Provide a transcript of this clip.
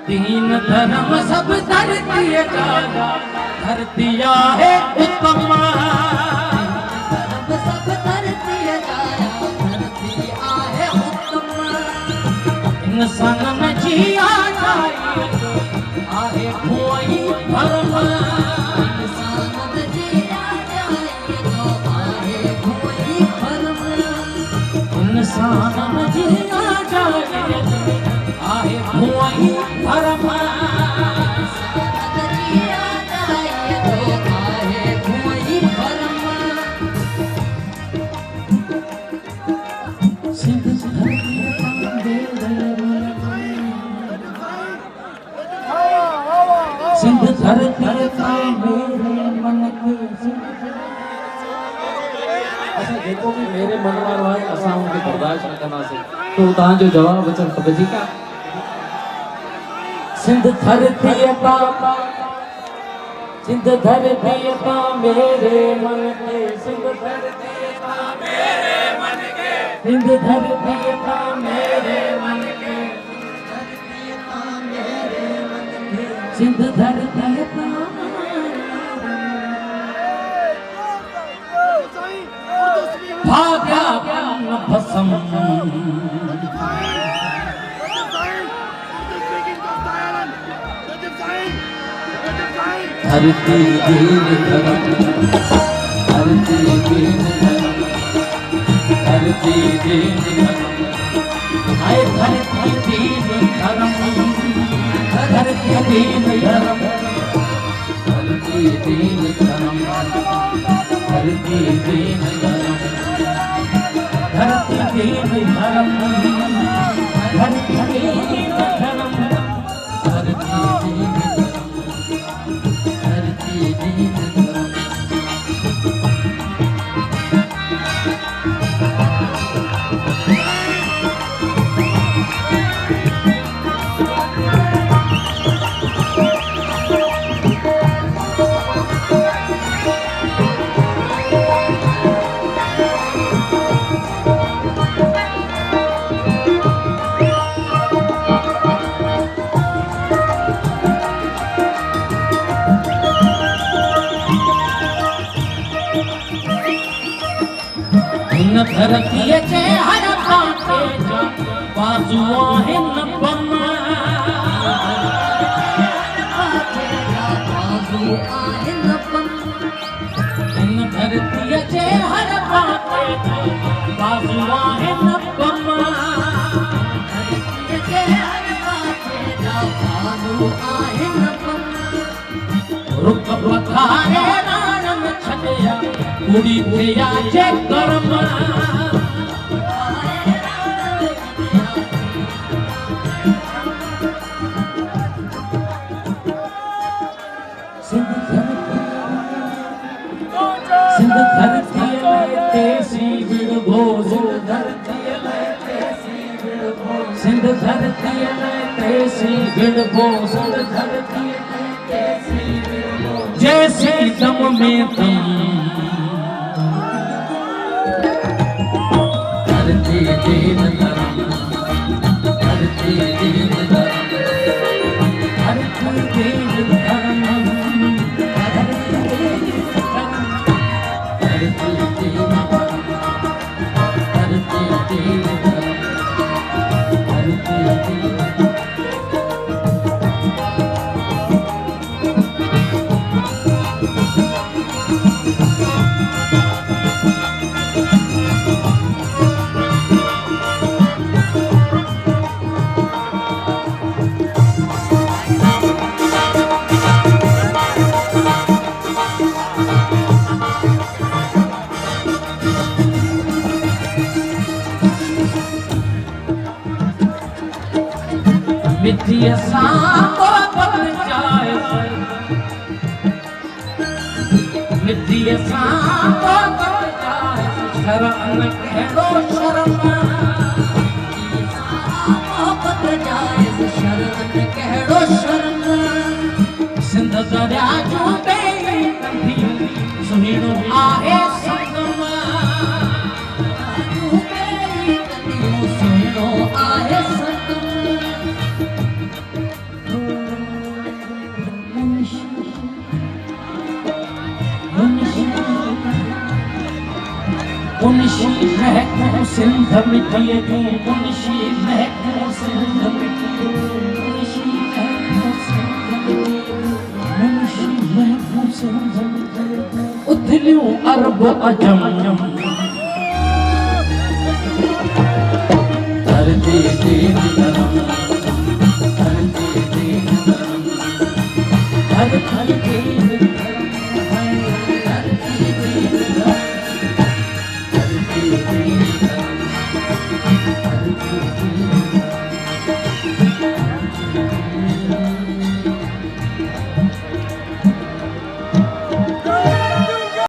तीन धर्म सब धरती जागा, धरती आहे उत्तम। धर्म सब धरती जागा, धरती आहे उत्तम। इंसान में जिया जाए आहे कोई धर्म, इंसान में जिया जाए तो आहे कोई धर्म। इंसान में जिया जाए आहे कोई धर्म, जिया जाए तो आहे कोई धर्म। सिंध सिंध धरती का मेरे मन के अच्छा जेको भी मेरे मन वारो आहे असां उनखे बर्दाश्त न कंदासीं। तो तव्हांजो जवाब अचणु खपे, ठीकु आहे। सिंध धरती का सिंध धरती का मेरे मन के, सिंध धरती का मेरे मन के, सिंध धरती का मेरे मन के, सिंध धरती का भाग्या भसम। धरती दीन धर्म, धरती दीन धर्म, धरती दीन धर्म, हाय धरती दीन धर्म, धरती दीन धर्म, धरती दीन धर्म, धरती दीन धर्म, धरती दीन धर्म, धरती दीन धर्म, धरती दीन धरती के हर पासे बाजू है नबम, बाजू आहे नबम। धरती के हर पासे बाजू है नबम, धरती के हर पासे बाजू आहे नबम। रुक पथारे राम छड़िया उड़ी थिया जे कर्म, सिंध धरती में तेसी विड़भो, सिंध धरती में तेसी विड़भो, सिंध धरती में तेसी विड़भो, सिंध धरती में तेसी विड़भो। जैसी दम में दम, धरती दीन धर्म, धरती दीन धर्म, धरती दीन धर्म, धरती दीन धर्म, धरती दीन धर्म, धरती दीन धर्म, धरती दीन मिट्टी सांप बन जाए, मिट्टी सांप बन जाए, शरण कहो शर्म, सांप बन जाए, शरण कहो शर्म। सिंध दरिया जो बेड़ी कंधी सुहिणो आहे संगम, जो बेड़ी कंधी सुहिणो आहे संगम। मुंशी महकूं सिंध मिट्टी तू मुंशी महकूं सिंध मिट्टी मुंशी महकूं सिंध मिट्टी मुंशी महकूं सिंध मिट्टी उथलियूं अरब अजम धरती दीन धर्म धरती दीन धर्म धरती